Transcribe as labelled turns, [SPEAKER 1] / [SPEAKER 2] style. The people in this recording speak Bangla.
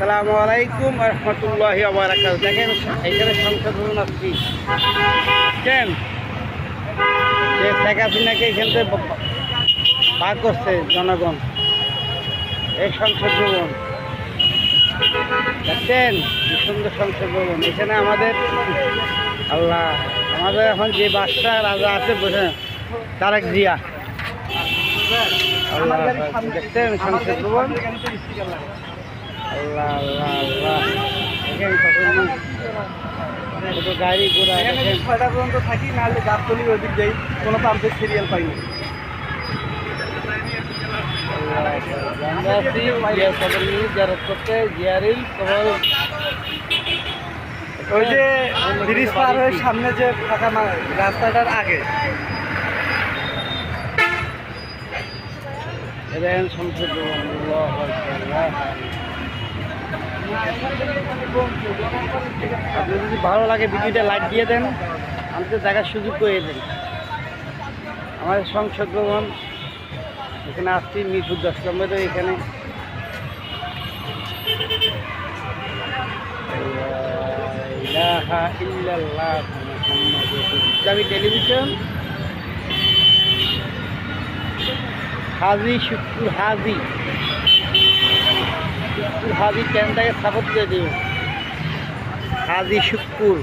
[SPEAKER 1] আসসালামু আলাইকুম রহমতুল্লাহি ওয়া বারাকাতুহু। দেখেন এখানে সংসদ ভবন আসছি কেন যে শেখ হাসিনাকে এখান থেকে ভাগ করছে জনগণ। এই সংসদ ভবন দেখছেন কি সুন্দর সংসদ ভবন। এখানে আমাদের আল্লাহ আমাদের এখন যে বাদশাহ রাজা আছে বসে তারেক জিয়া। আল্লাহ দেখছেন সংসদ ভবন। আল্লাহ আল্লাহ আল্লাহ দেখেন কত গাড়ি ঘোড়া। দেখেন
[SPEAKER 2] 6টা পর্যন্ত থাকি, নাহলে গাবতলি ওদিক যাই, কোনো পাম্পের সিরিয়াল পাইনি।
[SPEAKER 1] আমরা আছি জিয়া সদর নিয়ে জিয়ারত করতে জিয়ারিল কবল।
[SPEAKER 2] ওই যে ব্রিজ পার হয়ে সামনে যে ফাঁকা রাস্তাটার আগে
[SPEAKER 1] দেখেন সংসদ ভবন। আপনি যদি ভালো লাগে ভিডিওটা লাইক দিয়ে দেন, আমাদের দেখার সুযোগ করে দেন। আমাদের সংসদ ভবন এখানে আসছি মিরপুর 10 নম্বরে। এখানে ইলাহা ইল্লাল্লাহ মুহাম্মাদুর রাসূলুল্লাহ। ইসলামী টেলিভিশন হাজি শুক্কুর হাজি চ্যানেলটাকে সাপোর্ট করে দিও। হাজি শুক্কুর।